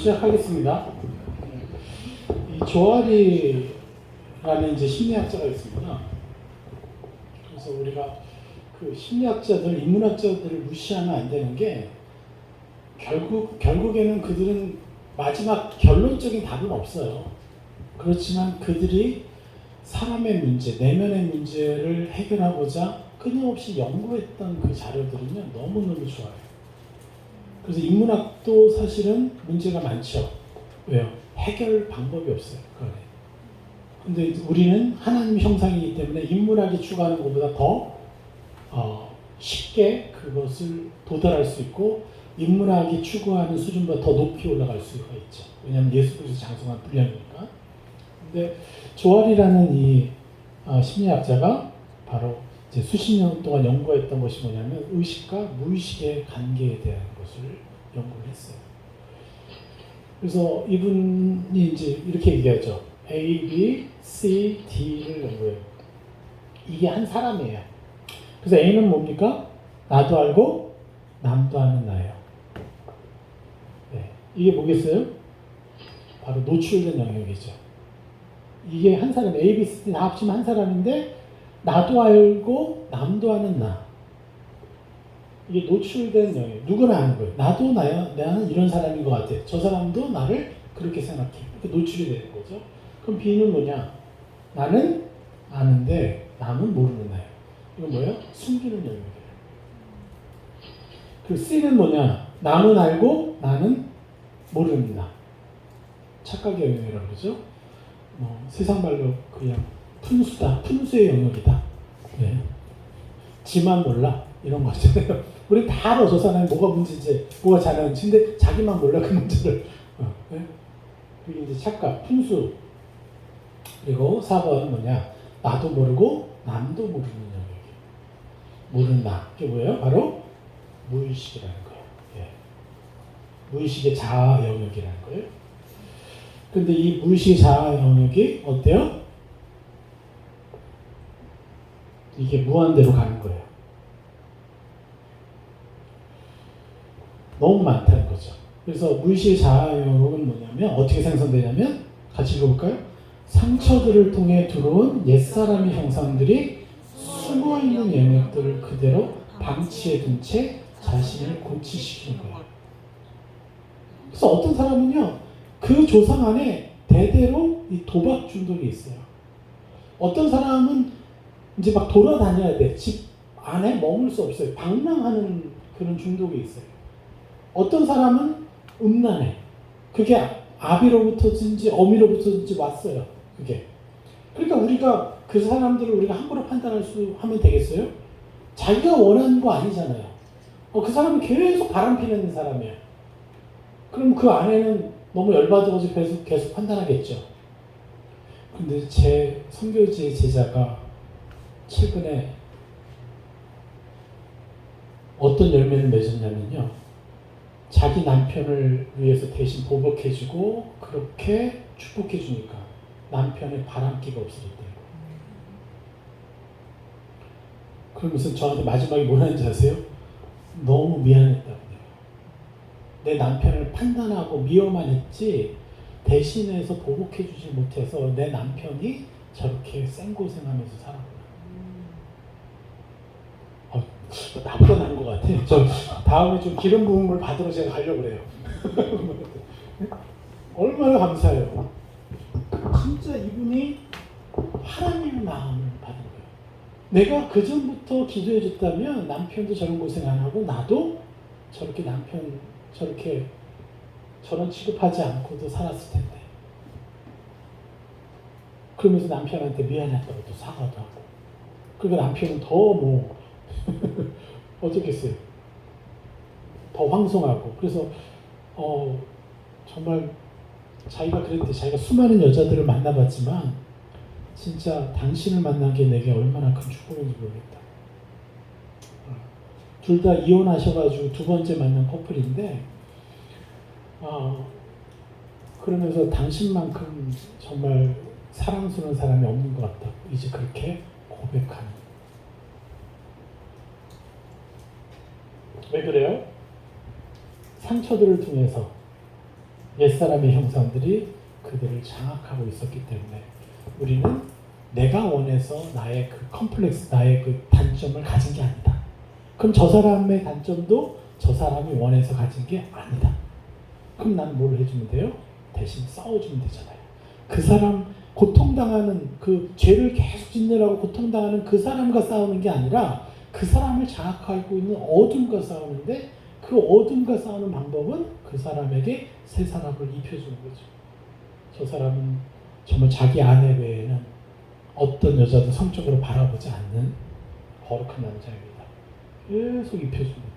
시작하겠습니다. 이 조아리라는 이제 심리학자가 있습니다. 그래서 우리가 그 심리학자들, 인문학자들을 무시하면 안 되는 게 결국에는 그들은 마지막 결론적인 답은 없어요. 그렇지만 그들이 사람의 문제, 내면의 문제를 해결하고자 끊임없이 연구했던 그 자료들은요, 너무너무 좋아요. 그래서 인문학도 사실은 문제가 많죠. 왜요? 해결 방법이 없어요. 근데 우리는 하나님 형상이기 때문에 인문학이 추구하는 것보다 더 쉽게 그것을 도달할 수 있고, 인문학이 추구하는 수준보다 더 높이 올라갈 수가 있죠. 왜냐하면 예수 그리스도 장성한 분량이니까. 근데 조알이라는 이 심리학자가 바로 이제 수십 년 동안 연구했던 것이 뭐냐면 의식과 무의식의 관계에 대한 것을 연구를 했어요. 그래서 이분이 이제 이렇게 얘기하죠. A, B, C, D를 연구해요. 이게 한 사람이에요. 그래서 A는 뭡니까? 나도 알고 남도 아는 나예요. 네. 이게 뭐겠어요? 바로 노출된 영역이죠. 이게 한 사람, A, B, C, D 다 합치면 한 사람인데 나도 알고 남도 아는 나. 이게 노출된 영역. 누구나 아는 거예요. 나도 나는 이런 사람인 것 같아. 저 사람도 나를 그렇게 생각해. 이렇게 노출이 되는 거죠. 그럼 B는 뭐냐? 나는 아는데 남은 모르는 나예요. 이건 뭐예요? 숨기는 영역이에요. 그리고 C는 뭐냐? 남은 알고 나는 모르는 나. 착각의 영역이라고 그러죠. 세상 말로 그냥 푼수다. 푼수의 영역이다. 네. 지만 몰라. 이런 거잖아요. 우리 다 알아. 저 사람이 뭐가 문제인지, 뭐가 잘하는지. 근데 자기만 몰라. 그 문제를. 네? 그게 이제 착각, 푼수. 그리고 4번은 뭐냐? 나도 모르고 남도 모르는 영역이에요. 모르는 나. 그게 뭐예요? 바로 무의식이라는 거예요. 예. 무의식의 자아 영역이라는 거예요. 근데 이 무의식의 자아 영역이 어때요? 이게 무한대로 가는 거예요. 너무 많다는 거죠. 그래서 무의식의 자아 영역은 뭐냐면 어떻게 생성되냐면 같이 읽어볼까요? 상처들을 통해 들어온 옛사람의 형상들이 숨어있는 영역들을 그대로 방치해둔 채 자신을 고치시키는 거예요. 그래서 어떤 사람은요, 그 조상 안에 대대로 이 도박 중독이 있어요. 어떤 사람은 이제 막 돌아다녀야 돼. 집 안에 머물 수 없어요. 방랑하는 그런 중독이 있어요. 어떤 사람은 음란해. 그게 아비로부터든지 어미로부터든지 왔어요. 그게. 그러니까 우리가 그 사람들을 우리가 함부로 판단할 수 하면 되겠어요? 자기가 원하는 거 아니잖아요. 그 사람은 계속 바람피는 사람이에요. 그럼 그 안에는 너무 열받아서 계속 판단하겠죠. 근데 제 선교지의 제자가 최근에 어떤 열매를 맺었냐면요. 자기 남편을 위해서 대신 보복해주고 그렇게 축복해주니까 남편의 바람기가 없어졌대요. 그러면서 저한테 마지막에 뭐라 했는지 아세요? 너무 미안했다고. 내 남편을 판단하고 미워만 했지 대신해서 보복해주지 못해서 내 남편이 저렇게 생고생하면서 살았구나. 나보다 나은 것 같아. 저 다음에 좀 기름 부음을 받으러 제가 가려고 그래요. 얼마나 감사해요. 진짜 이분이 하나님의 마음을 받은 거예요. 내가 그 전부터 기도해줬다면 남편도 저런 고생 안 하고 나도 저렇게 저런 취급하지 않고도 살았을 텐데. 그러면서 남편한테 미안했다고 또 사과도 하고. 그러니까 남편은 더 어떻겠어요? 더 황송하고. 그래서 정말 자기가 그랬는데 자기가 수많은 여자들을 만나봤지만 진짜 당신을 만난 게 내게 얼마나 큰 축복인지 모르겠다. 둘 다 이혼하셔가지고 두 번째 만난 커플인데 그러면서 당신만큼 정말 사랑스러운 사람이 없는 것 같다고 이제 그렇게 고백하는. 왜 그래요? 상처들을 통해서 옛사람의 형상들이 그들을 장악하고 있었기 때문에 우리는 내가 원해서 나의 그 컴플렉스, 나의 그 단점을 가진 게 아니다. 그럼 저 사람의 단점도 저 사람이 원해서 가진 게 아니다. 그럼 난 뭘 해주면 돼요? 대신 싸워주면 되잖아요. 그 사람 고통당하는 그 죄를 계속 짓느라고 고통당하는 그 사람과 싸우는 게 아니라 그 사람을 장악하고 있는 어둠과 싸우는데 그 어둠과 싸우는 방법은 그 사람에게 새 사람을 입혀주는 거죠. 저 사람은 정말 자기 아내 외에는 어떤 여자도 성적으로 바라보지 않는 거룩한 남자입니다. 계속 입혀주는.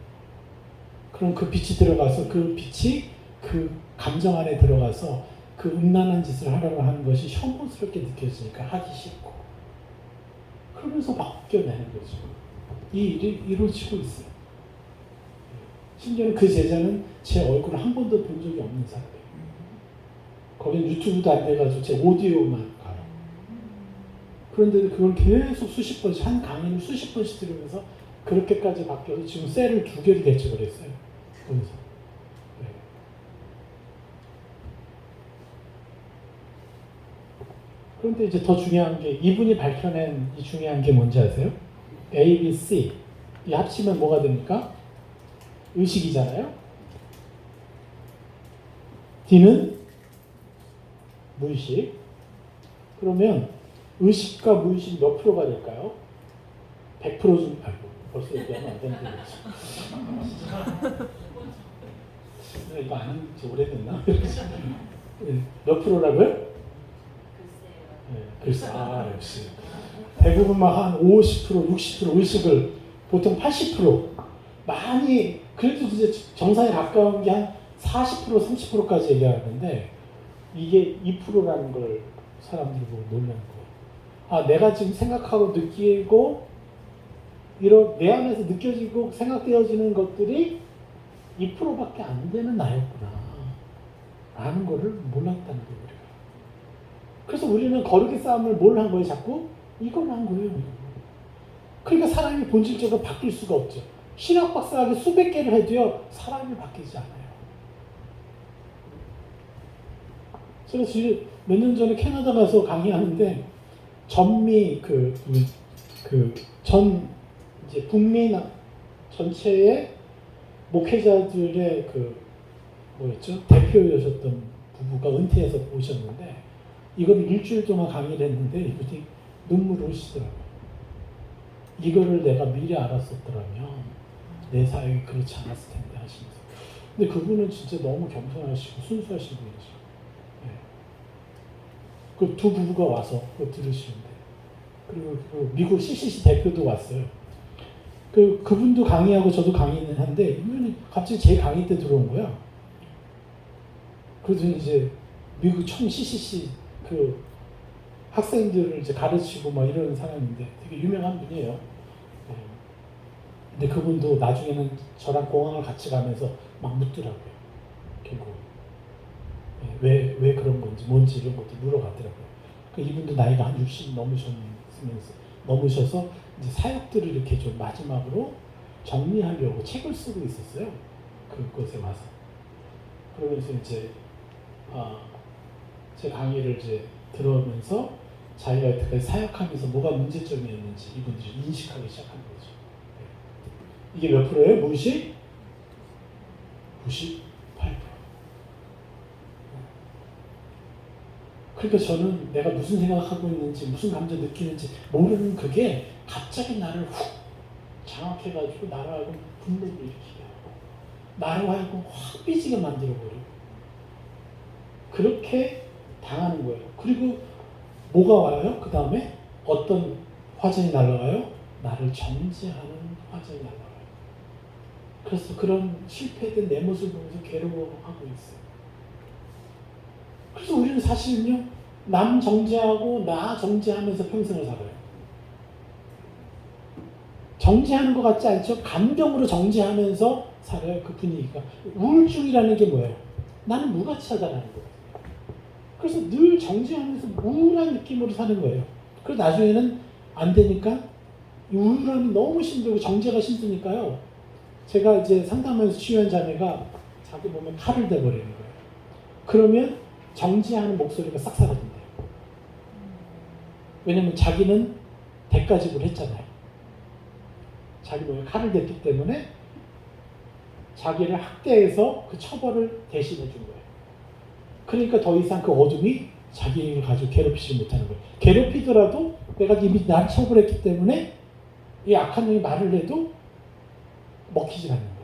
그럼 그 빛이 들어가서 그 빛이 그 감정 안에 들어가서 그 음란한 짓을 하려고 하는 것이 혐오스럽게 느껴지니까 하기 싫고 그러면서 바뀌어내는 거죠. 이 일이 이루어지고 있어요. 심지어는 그 제자는 제 얼굴을 한 번도 본 적이 없는 사람이에요. 거긴 유튜브도 안 돼가지고 제 오디오만 가요. 그런데 그걸 계속 수십 번씩 한 강의를 수십 번씩 들으면서 그렇게까지 바뀌어서 지금 셀을 2개를 개척을 했어요. 거기서. 네. 그런데 이제 더 중요한 게 이분이 밝혀낸 이 중요한 게 뭔지 아세요? A, B, C 이 합치면 뭐가 됩니까? 의식이잖아요. D는 무의식. 그러면 의식과 무의식이 몇 프로가 될까요? 100% 중, 아이고, 벌써 얘기하면 안 되는데. 이거 안 지 오래됐나? 몇 프로라고요? 네, 글쎄, 역시. 대부분 한 50%, 60% 의식을, 보통 80%. 많이, 그래도 이제 정상에 가까운 게 한 40%, 30%까지 얘기하는데, 이게 2%라는 걸 사람들이 보고 놀라는 거예요. 아, 내가 지금 생각하고 느끼고, 내 안에서 느껴지고 생각되어지는 것들이 2%밖에 안 되는 나였구나. 라는 거를 몰랐다는 거예요. 그래서 우리는 거룩의 싸움을 뭘 한 거예요, 자꾸? 이걸 한 거예요. 그러니까 사람이 본질적으로 바뀔 수가 없죠. 신학 박사학위 수백 개를 해도요, 사람이 바뀌지 않아요. 제가 몇 년 전에 캐나다 가서 강의하는데, 전미, 이제 북미 전체의 목회자들의 대표였었던 부부가 은퇴해서 오셨는데, 이거를 일주일 동안 강의를 했는데, 이분이 눈물을 흘리시더라고요. 이거를 내가 미리 알았었더라면, 내 사역이 그렇지 않았을 텐데 하시면서. 근데 그분은 진짜 너무 겸손하시고 순수하신 분이죠. 네. 그 두 부부가 와서 그거 들으시는데, 그리고 그 미국 CCC 대표도 왔어요. 그분도 강의하고 저도 강의는 한데, 이분이 갑자기 제 강의 때 들어온 거야. 그래서 이제 미국 청 CCC 그 학생들을 이제 가르치고 막 이러는 사람인데 되게 유명한 분이에요. 네. 근데 그분도 나중에는 저랑 공항을 같이 가면서 막 묻더라고요. 결국 왜 그런 건지 뭔지 이런 것도 물어가더라고요. 이분도 나이가 한 60 넘으셔서 이제 사역들을 이렇게 좀 마지막으로 정리하려고 책을 쓰고 있었어요. 그곳에 와서. 그러면서 이제 제 강의를 이제 들으면서 자기가 여태까지 사역하면서 뭐가 문제점이었는지 이분들이 인식하기 시작한 거죠. 이게 몇 프로예요? 무의식? 98%. 그러니까 저는 내가 무슨 생각하고 있는지 무슨 감정 느끼는지 모르는 그게 갑자기 나를 훅 장악해가지고 나를 하여금 분노를 일으키게 하고 나를 하여금 확 삐지게 만들어버리고 그렇게 당하는 거예요. 그리고 뭐가 와요? 그 다음에 어떤 화전이 날아가요? 나를 정죄하는 화전이 날아가요. 그래서 그런 실패된 내 모습을 보면서 괴로워하고 있어요. 그래서 우리는 사실은요, 남 정죄하고 나 정죄하면서 평생을 살아요. 정죄하는 것 같지 않죠? 감정으로 정죄하면서 살아요, 그 분위기가. 우울증이라는 게 뭐예요? 나는 무가치하다라는 거예요. 그래서 늘 정죄하면서 우울한 느낌으로 사는 거예요. 그래서 나중에는 안 되니까 우울함이 너무 힘들고 정죄가 힘드니까요. 제가 이제 상담하면서 치유한 자매가 자기 몸에 칼을 대버리는 거예요. 그러면 정지하는 목소리가 싹 사라진대요. 왜냐면 자기는 대가집을 했잖아요. 자기 몸에 칼을 댔기 때문에 자기를 학대해서 그 처벌을 대신해 준 거예요. 그러니까 더 이상 그 어둠이 자기를 가지고 괴롭히지 못하는 거예요. 괴롭히더라도 내가 이미 나를 처벌했기 때문에 이 악한 놈이 말을 해도 먹히지 않는 거예요.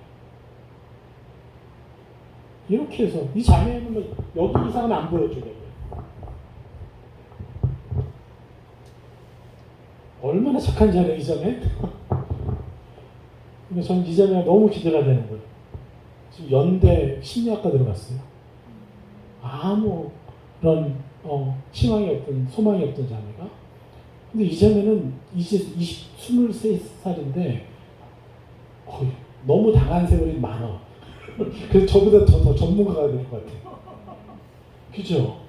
이렇게 해서 이 자매는 여기 이상은 안 보여주려고요. 얼마나 착한 자매 이 자매? 근데 저는 이 자매가 너무 기대가 되는 거예요. 지금 연대 심리학과 들어갔어요. 아무런 희망이 없던 소망이 없던 자매가. 근데 이 자매는 이제 23살인데 너무 당한 세월이 많아. 그래서 저보다 더 전문가가 될 것 같아요. 그죠?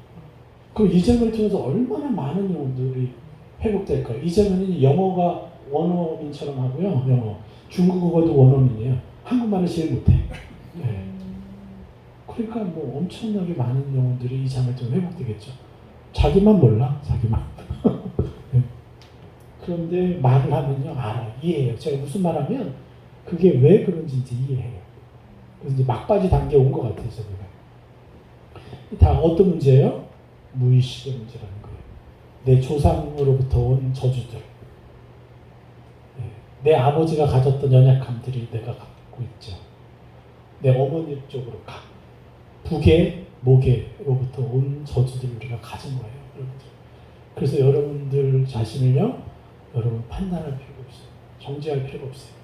그럼 이 자매를 통해서 얼마나 많은 영혼들이 회복될까요? 이 자매는 영어가 원어민처럼 하고요. 영어. 중국어도 원어민이에요. 한국말을 제일 못해. 네. 그러니까 뭐 엄청나게 많은 영혼들이 이 자매를 통해 회복되겠죠. 자기만 몰라. 자기만. 네. 그런데 말을 하면요. 알아요. 이해해요. 제가 무슨 말 하면 그게 왜 그런지 이제 이해해요. 그래서 이제 막바지 단계에 온 것 같아요. 제가. 다 어떤 문제예요? 무의식의 문제라는 거예요. 내 조상으로부터 온 저주들. 내 아버지가 가졌던 연약함들이 내가 갖고 있죠. 내 어머니 쪽으로 북의 목에로부터 온 저주들을 우리가 가진 거예요. 여러분들. 그래서 여러분들 자신을요, 여러분 판단할 필요가 없어요. 정죄할 필요가 없어요.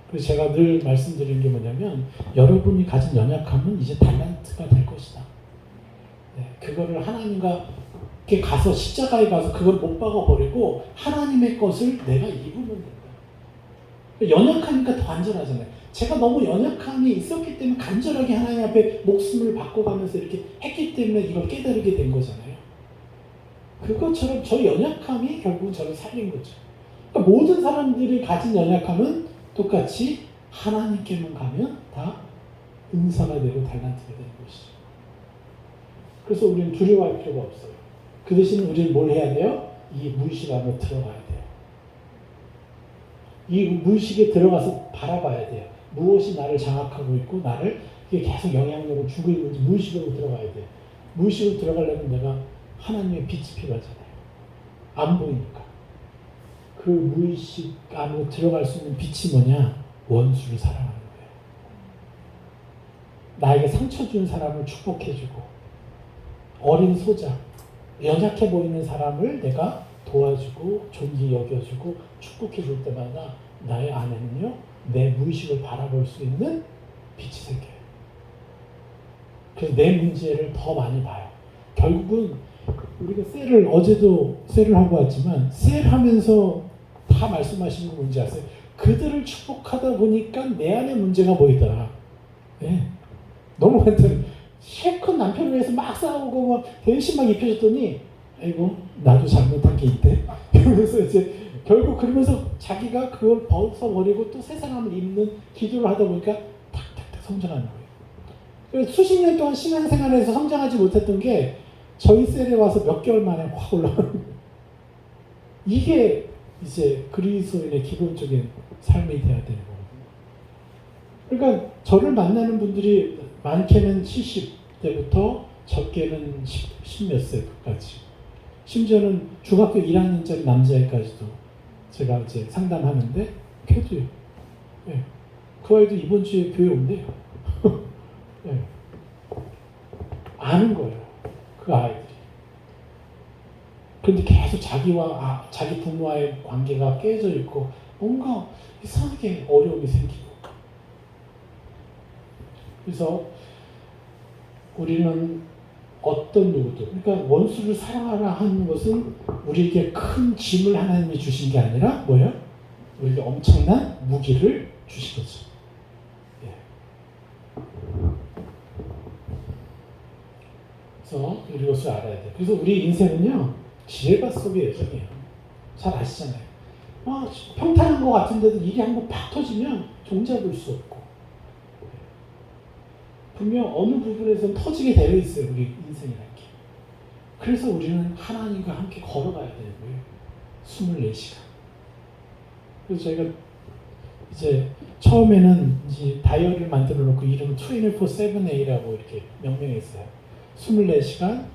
그래서 제가 늘 말씀드리는 게 뭐냐면 여러분이 가진 연약함은 이제 달란트가 될 것이다. 네, 그거를 하나님과 가서 십자가에 가서 그걸 못 박아버리고 하나님의 것을 내가 입으면 된다. 연약하니까 더 간절하잖아요. 제가 너무 연약함이 있었기 때문에 간절하게 하나님 앞에 목숨을 바꿔가면서 이렇게 했기 때문에 이걸 깨달게 된 거잖아요. 그것처럼 저 연약함이 결국은 저를 살린 거죠. 그러니까 모든 사람들이 가진 연약함은 똑같이 하나님께만 가면 다 은사가 되고 달란트가 되는 것이죠. 그래서 우리는 두려워할 필요가 없어요. 그 대신 우리는 뭘 해야 돼요? 이 무의식 안으로 들어가야 돼요. 이 무의식에 들어가서 바라봐야 돼요. 무엇이 나를 장악하고 있고 나를 이게 계속 영향력을 주고 있는지 무의식으로 들어가야 돼요. 무의식으로 들어가려면 내가 하나님의 빛이 필요하잖아요. 안 보이니까. 그 무의식 안으로 들어갈 수 있는 빛이 뭐냐? 원수를 사랑하는 거예요. 나에게 상처 준 사람을 축복해주고 어린 소자, 연약해 보이는 사람을 내가 도와주고 존귀 여겨주고 축복해 줄 때마다 나의 안에는요 내 무의식을 바라볼 수 있는 빛이 생겨요. 그래서 내 문제를 더 많이 봐요. 결국은 우리가 어제도 셀을 하고 왔지만 셀 하면서 다 말씀하시는 거 뭔지 아세요? 그들을 축복하다 보니까 내 안에 문제가 보이더라. 네. 너무 간단해. 실컷 남편을 위해서 막 싸우고 막 대신 막 입혀줬더니 아이고 나도 잘못한 게 있대. 그러면서 이제 결국 그러면서 자기가 그걸 벗어버리고 또 새 사람을 입는 기도를 하다 보니까 탁탁탁 성장하는 거예요. 그래서 수십 년 동안 신앙생활에서 성장하지 못했던 게 저희 셀에 와서 몇 개월 만에 확 올라가는 거예요. 이게 이제 그리스도인의 기본적인 삶이 돼야 되는 거거든요. 그러니까 저를 만나는 분들이 많게는 70대부터 적게는 10 몇 세까지, 심지어는 중학교 1학년짜리 남자애까지도 제가 이제 상담하는데 걔도요. 네. 그 아이도 이번 주에 교회 온대요. 네. 아는 거예요. 그 아이들이. 그런데 계속 자기 부모와의 관계가 깨져 있고 뭔가 이상하게 어려움이 생기고. 그래서 우리는 어떤 누구도, 그러니까 원수를 사랑하라 하는 것은 우리에게 큰 짐을 하나님이 주신 게 아니라 뭐예요? 우리에게 엄청난 무기를 주신 거죠. 예. 그래서 우리 이것을 알아야 돼요. 그래서 우리 인생은요 지혜가 속의 여정이에요. 잘 아시잖아요. 평탄한 것 같은데도 일이 한번 팍 터지면 종잡을 수 없고, 분명 어느 부분에서는 터지게 되어 있어요. 우리 인생이라는 게. 그래서 우리는 하나님과 함께 걸어가야 되는 거예요. 24시간. 그래서 저희가 이제 처음에는 이제 다이어리를 만들어 놓고 이름을 24/7A라고 이렇게 명명했어요. 24시간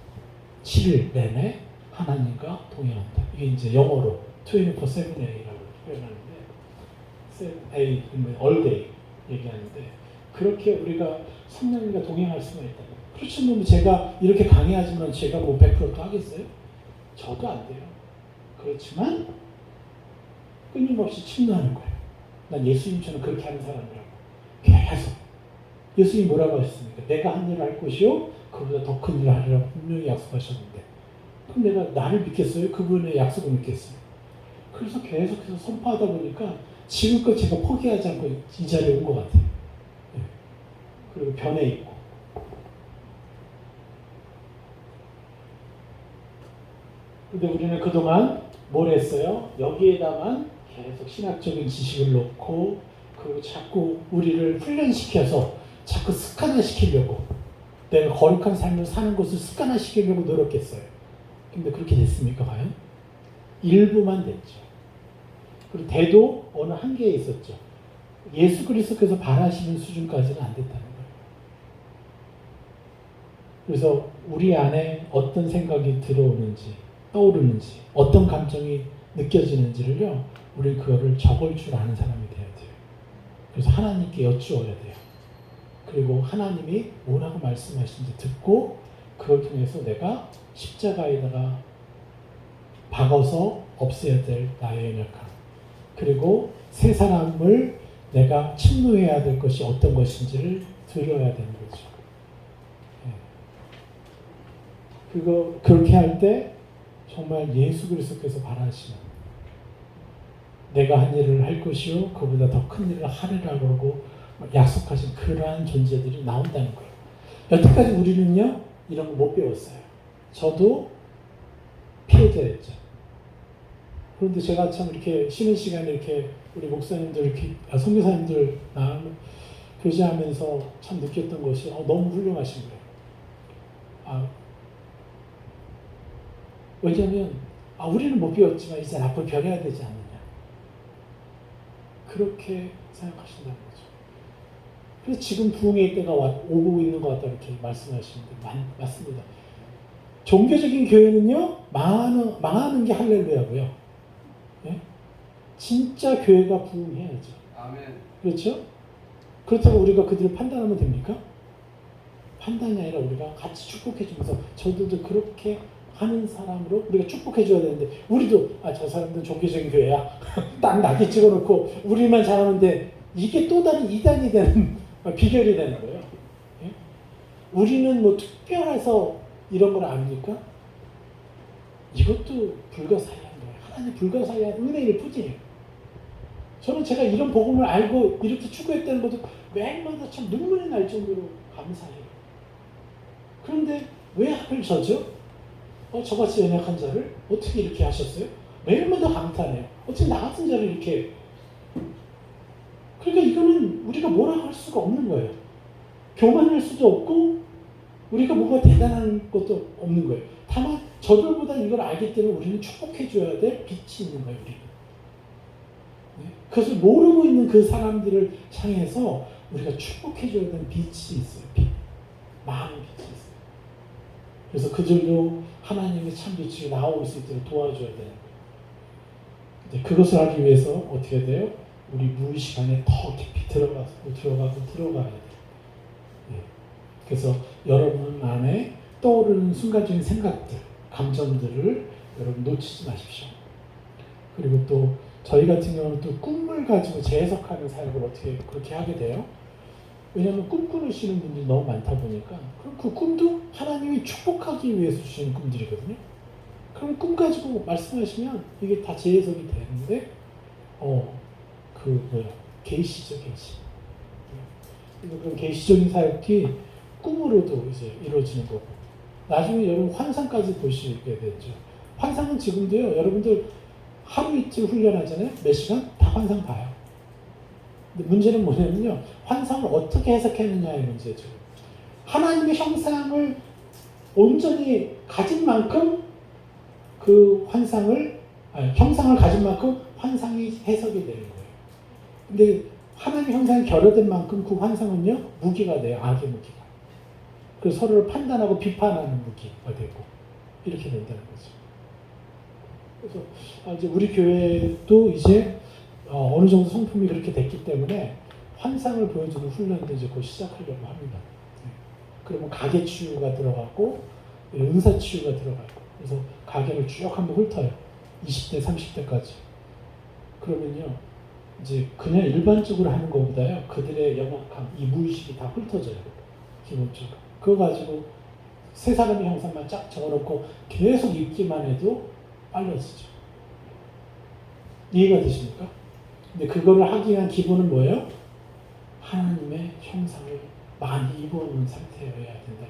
7일 내내 하나님과 동행한다. 이게 이제 영어로 24/7A라고 표현하는데, 7A, all day 얘기하는데, 그렇게 우리가 성령님과 동행할 수가 있다. 그렇지만 제가 이렇게 강의하지만 제가 뭐 100%도 하겠어요? 저도 안 돼요. 그렇지만 끊임없이 침노하는 거예요. 난 예수님처럼 그렇게 하는 사람이라고. 계속. 예수님이 뭐라고 하셨습니까? 내가 한 일을 할 것이요 그보다 더 큰 일을 하리라고 분명히 약속하셨는데, 그럼 내가 나를 믿겠어요? 그분의 약속을 믿겠어요? 그래서 계속해서 선포하다 보니까 지금껏 제가 포기하지 않고 이 자리에 온 것 같아요. 네. 그리고 변해 있고. 근데 우리는 그동안 뭘 했어요? 여기에다만 계속 신학적인 지식을 놓고, 그리고 자꾸 우리를 훈련시켜서 자꾸 습관화시키려고, 내가 거룩한 삶을 사는 것을 습관화시키려고 노력했어요. 근데 그렇게 됐습니까, 과연? 일부만 됐죠. 그리고 대도 어느 한계에 있었죠. 예수 그리스도께서 바라시는 수준까지는 안 됐다는 거예요. 그래서 우리 안에 어떤 생각이 들어오는지, 떠오르는지, 어떤 감정이 느껴지는지를요, 우리 그거를 적을 줄 아는 사람이 돼야 돼요. 그래서 하나님께 여쭈어야 돼요. 그리고 하나님이 뭐라고 말씀하시는지 듣고, 그걸 통해서 내가 십자가에다가 박아서 없애야 될 나의 연약함, 그리고 새 사람을 내가 침노해야 될 것이 어떤 것인지를 들어야 되는 거죠. 그렇게 할 때 정말 예수 그리스도께서 바라시는, 내가 한 일을 할 것이요 그보다 더 큰 일을 하리라 그러고 약속하신 그러한 존재들이 나온다는 거예요. 여태까지 우리는요 이런 거 못 배웠어요. 저도 피해자였죠. 그런데 제가 참 이렇게 쉬는 시간에 이렇게 우리 목사님들, 이렇게 선교사님들 교제하면서 참 느꼈던 것이 너무 훌륭하신 거예요. 왜냐하면 우리는 못 배웠지만 이제 앞으로 변해야 되지 않느냐, 그렇게 생각하신다는 거죠. 그래서 지금 부흥의 때가 오고 있는 것 같다 이렇게 말씀하시는데 맞습니다. 종교적인 교회는요 망하는 게 할렐루야고요. 네? 진짜 교회가 부흥해야죠. 아멘. 그렇죠? 그렇다고 우리가 그들을 판단하면 됩니까? 판단이 아니라 우리가 같이 축복해주면서 저들도 그렇게 하는 사람으로 우리가 축복해줘야 되는데, 우리도 저 사람들은 종교적인 교회야 딱 낙이 찍어놓고 우리만 잘하는데, 이게 또 다른 이단이 되는 비결이 되는 거예요. 예? 우리는 뭐 특별해서 이런 걸 아닙니까? 이것도 불가사의한 거예요. 하나님 불가사의한 은혜일 뿐이에요. 저는 제가 이런 복음을 알고 이렇게 추구했다는 것도 매일마다 참 눈물이 날 정도로 감사해요. 그런데 왜 하필 저죠? 저같이 연약한 자를 어떻게 이렇게 하셨어요? 매일마다 감탄해요. 어떻게 나 같은 자를 이렇게. 그러니까 이거는 우리가 뭐라고 할 수가 없는 거예요. 교만할 수도 없고 우리가 뭐가 대단한 것도 없는 거예요. 다만 저들보다 이걸 알기 때문에 우리는 축복해줘야 될 빛이 있는 거예요. 우리는. 네? 그것을 모르고 있는 그 사람들을 향해서 우리가 축복해줘야 되는 빛이 있어요. 빛. 마음의 빛이 있어요. 그래서 그들도 하나님의 참 빛이 나올 수 있도록 도와줘야 되는 거예요. 그것을 하기 위해서 어떻게 돼요? 우리 무의식 안에 더 깊이 들어가야 돼요. 네. 그래서 여러분 안에 떠오르는 순간적인 생각들, 감정들을 여러분 놓치지 마십시오. 그리고 또 저희 같은 경우는 또 꿈을 가지고 재해석하는 사역을 어떻게 그렇게 하게 돼요? 왜냐하면 꿈 꾸시는 분들이 너무 많다 보니까, 그럼 그 꿈도 하나님이 축복하기 위해서 주시는 꿈들이거든요. 그럼 꿈 가지고 말씀하시면 이게 다 재해석이 되는데, 계시죠, 계시. 그런 계시적인 사역이 꿈으로도 이제 이루어지는 거고, 나중에 여러분 환상까지 보시게 되죠. 환상은 지금도요, 여러분들 하루 이틀 훈련하잖아요. 몇 시간? 다 환상 봐요. 근데 문제는 뭐냐면요, 환상을 어떻게 해석했느냐의 문제죠. 하나님의 형상을 온전히 가진 만큼 그 형상을 가진 만큼 환상이 해석이 되는 거예요. 근데 하나님의 형상이 결여된 만큼 그 환상은요, 무기가 돼요. 악의 무기가. 그래서 서로를 판단하고 비판하는 무기가 되고 이렇게 된다는 거죠. 그래서 이제 우리 교회도 이제 어느 정도 성품이 그렇게 됐기 때문에 환상을 보여주는 훈련도 이제 곧 시작하려고 합니다. 그러면 가계 치유가 들어가고 은사 치유가 들어가고 그래서 가계를 쭉 한번 훑어요. 20대, 30대까지. 그러면요, 이제 그냥 일반적으로 하는 것보다요, 그들의 영악함, 이 무의식이 다 훑어져요. 기본적으로. 그거 가지고 세 사람의 형상만 쫙 적어놓고 계속 읽기만 해도 빨라지죠. 이해가 되십니까? 근데 그거를 하기 위한 기본은 뭐예요? 하나님의 형상을 많이 입어오는 상태여야 된다.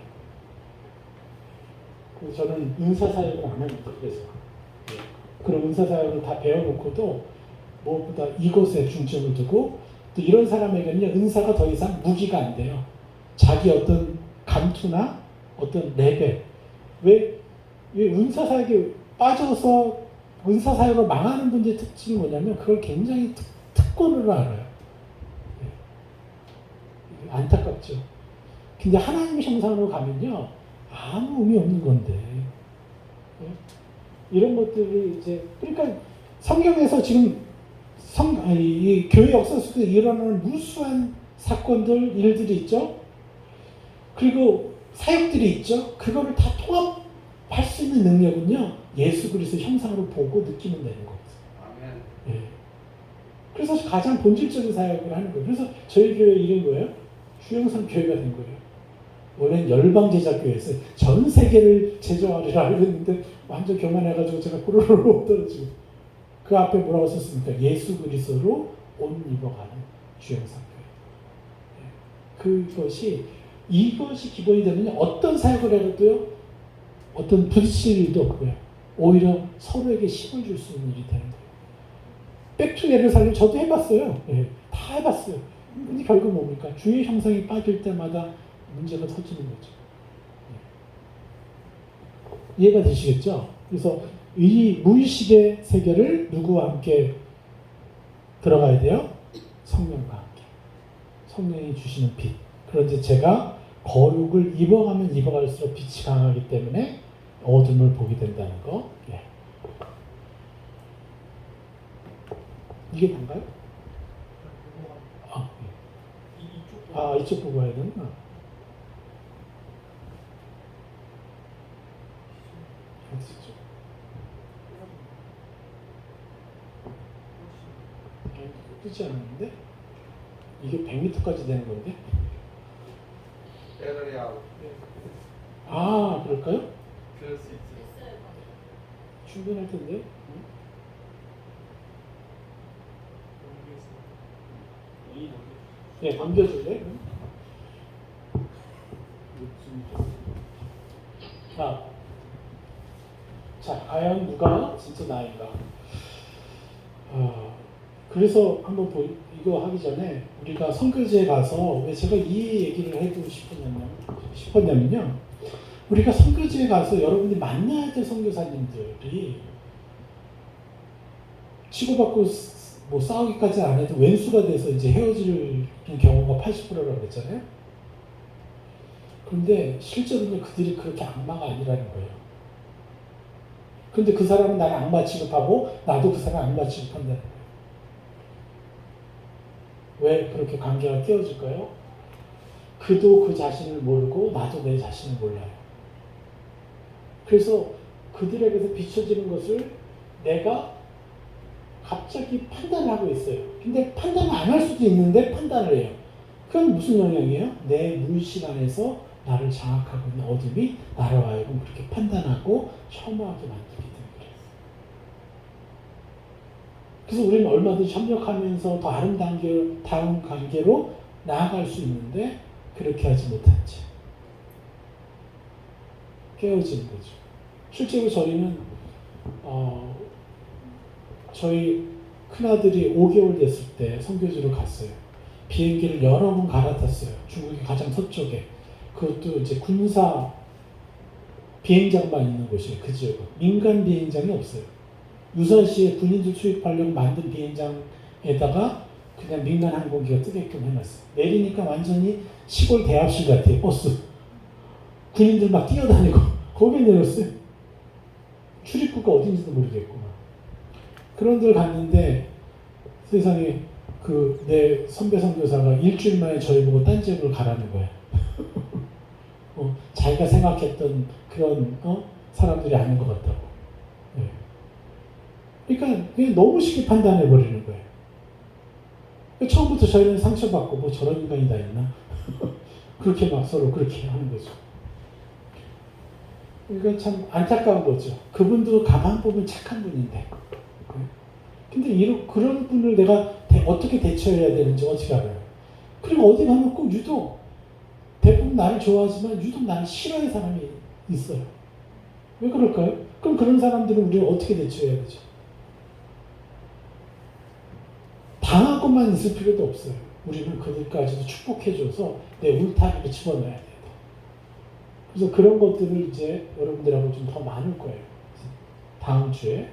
그래서 저는 은사사역을 안 합니다. 그래서 그런 은사사역을 다 배워놓고도 무엇보다 이것에 중점을 두고 또 이런 사람에게는요, 은사가 더 이상 무기가 안 돼요. 자기 어떤 감투나 어떤 레벨. 왜 은사사역에 빠져서 은사사역을 망하는 분들의 특징이 뭐냐면 그걸 굉장히 특권으로 알아요. 안타깝죠. 근데 하나님의 형상으로 가면요, 아무 의미 없는 건데. 이런 것들이 이제, 그러니까 성경에서 지금 이 교회 역사 속에 일어나는 무수한 사건들, 일들이 있죠. 그리고 사역들이 있죠. 그거를 다 통합할 수 있는 능력은요, 예수 그리스도 형상으로 보고 느끼면 되는 거거든요. 예. 그래서 가장 본질적인 사역을 하는 거예요. 그래서 저희 교회 이름이 뭐예요? 주영상 교회가 된 거예요. 원래는 열방제자교회에서 전 세계를 제조하리라 했는데 완전 교만해가지고 제가 꼬르륵 떨어지고 그 앞에 뭐라고 썼습니까? 예수 그리스도로 옷 입어가는 주영상 교회. 이것이 기본이 되면 어떤 사역을 해도요, 어떤 부딪힐 일도 없고요. 오히려 서로에게 힘을 줄 수 있는 일이 되는 거예요. 백투 예루살렘 저도 해봤어요. 예, 다 해봤어요. 근데 결국 뭡니까? 주의 형상이 빠질 때마다 문제가 터지는 거죠. 이해가 되시겠죠? 그래서 이 무의식의 세계를 누구와 함께 들어가야 돼요? 성령과 함께. 성령이 주시는 빛. 그런데 제가 거룩을 입어가면 입어갈수록 빛이 강하기 때문에 어둠을 보게 된다는 거. 예. 이게 뭔가요? 이쪽 보고 해야 되나? 뜨지 않았는데? 이게 100m까지 되는 건데? 그럴까요? 그럴 수 있어요. 충분할 텐데? 네, 넘겨줄래? 자, 과연 누가 진짜 나인가? 그래서 한번 이거 하기 전에 우리가 선교지에 가서 왜 제가 이 얘기를 해주고 싶었냐면요. 우리가 선교지에 가서 여러분들이 만나야 될 선교사님들이 치고받고 뭐 싸우기까지 안 해도 왼수가 돼서 이제 헤어질 경우가 80%라고 그랬잖아요. 그런데 실제로는 그들이 그렇게 악마가 아니라는 거예요. 근데 그 사람은 나를 악마 취급하고 나도 그 사람 악마 취급한다는 거예요. 왜 그렇게 관계가 깨어질까요? 그도 그 자신을 모르고 나도 내 자신을 몰라요. 그래서 그들에게서 비춰지는 것을 내가 갑자기 판단을 하고 있어요. 근데 판단을 안 할 수도 있는데 판단을 해요. 그건 무슨 영향이에요? 내 무의식 안에서 나를 장악하고 있는 어둠이 나를 하여금 그렇게 판단하고 혐오하게 만들게 되는 거예요. 그래서 우리는 얼마든지 협력하면서 더 아름다운 관계로 나아갈 수 있는데 그렇게 하지 못한 채 깨어지는 거죠. 실제로 저희는 저희 큰아들이 5개월 됐을 때 선교지로 갔어요. 비행기를 여러 번 갈아탔어요. 중국의 가장 서쪽에. 그것도 이제 군사 비행장만 있는 곳이에요. 그 지역은 민간 비행장이 없어요. 유사시에 군인들 수입하려고 만든 비행장에다가 그냥 민간 항공기가 뜨게끔 해놨어요. 내리니까 완전히 시골 대합실 같아요. 버스. 군인들 막 뛰어다니고 거기에 내렸어요. 출입구가 어딘지도 모르겠고 그런 데를 갔는데 세상에 그 내 선배 선교사가 일주일 만에 저희 보고 딴 지역으로 가라는 거야. 자기가 생각했던 그런 사람들이 아닌 것 같다고. 네. 그러니까 그냥 너무 쉽게 판단해 버리는 거예요. 처음부터 저희는 상처받고 뭐 저런 인간이 다 있나? 그렇게 막 서로 그렇게 하는 거죠. 그러니까 참 안타까운 거죠. 그분도 가만 보면 착한 분인데. 근데 그런 분을 내가 어떻게 대처해야 되는지 어떻게 알아요? 그리고 어디 가면 꼭 유독 대부분 나를 좋아하지만 유독 나를 싫어하는 사람이 있어요. 왜 그럴까요? 그럼 그런 사람들은 우리가 어떻게 대처해야 되죠? 당하고만 있을 필요도 없어요. 우리는 그들까지도 축복해줘서 내 울타리를 집어넣어야 돼요. 그래서 그런 것들을 이제 여러분들하고 좀 더 나눌 거예요. 다음 주에.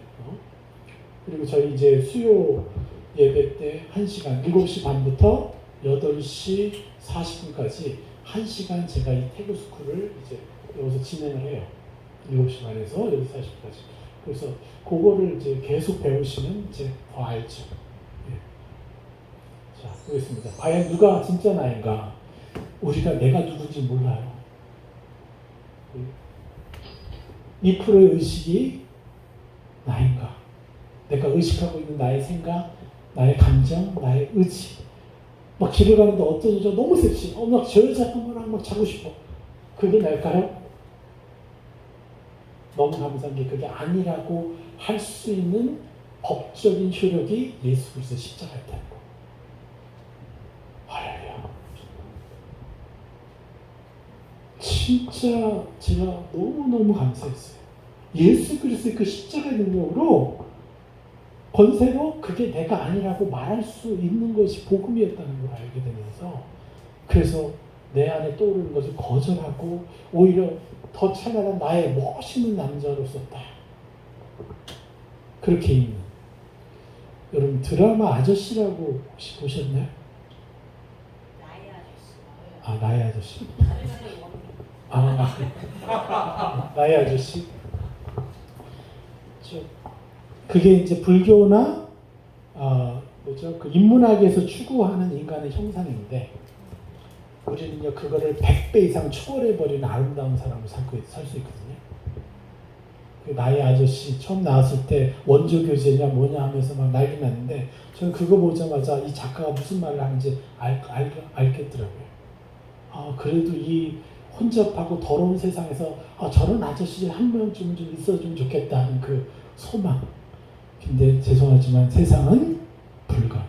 그리고 저희 이제 수요 예배 때 1시간, 7시 반부터 8시 40분까지 1시간 제가 이 태그 스쿨을 이제 여기서 진행을 해요. 7시 반에서 8시 40분까지. 그래서 그거를 이제 계속 배우시면 이제 더 알죠. 자, 보겠습니다. 과연 누가 진짜 나인가? 우리가 내가 누군지 몰라요. 2%의 의식이 나인가? 내가 의식하고 있는 나의 생각, 나의 감정, 나의 의지. 막 길을 가는데 어떤 여자 너무 섹시. 막 저 여자 한번랑 막 자고 싶어. 그게 날까요? 너무 감사한 게 그게 아니라고 할 수 있는 법적인 효력이 예수 그리스도 십자가에 있다는 거. 할렐루야. 진짜 제가 너무너무 감사했어요. 예수 그리스도의 그 십자가의 능력으로 권세로 그게 내가 아니라고 말할 수 있는 것이 복음이었다는 걸 알게 되면서 그래서 내 안에 떠오르는 것을 거절하고 오히려 더 찬란한 나의 멋있는 남자로서 딱 그렇게 있는 여러분 드라마 아저씨라고 혹시 보셨나요? 나의 아저씨. 아 나의 아저씨? 나의 아저씨? 그게 이제 불교나 뭐죠? 그 인문학에서 추구하는 인간의 형상인데 우리는요 그거를 100배 이상 초월해버리는 아름다운 사람을 살 수 있거든요. 그 나의 아저씨 처음 나왔을 때 원조 교제냐 뭐냐 하면서 막 난리 났는데 저는 그거 보자마자 이 작가가 무슨 말을 하는지 알겠더라고요. 그래도 이 혼잡하고 더러운 세상에서 저런 아저씨 한 명쯤은 좀 있어주면 좋겠다 하는 그 소망. 근데 죄송하지만 세상은 불가능.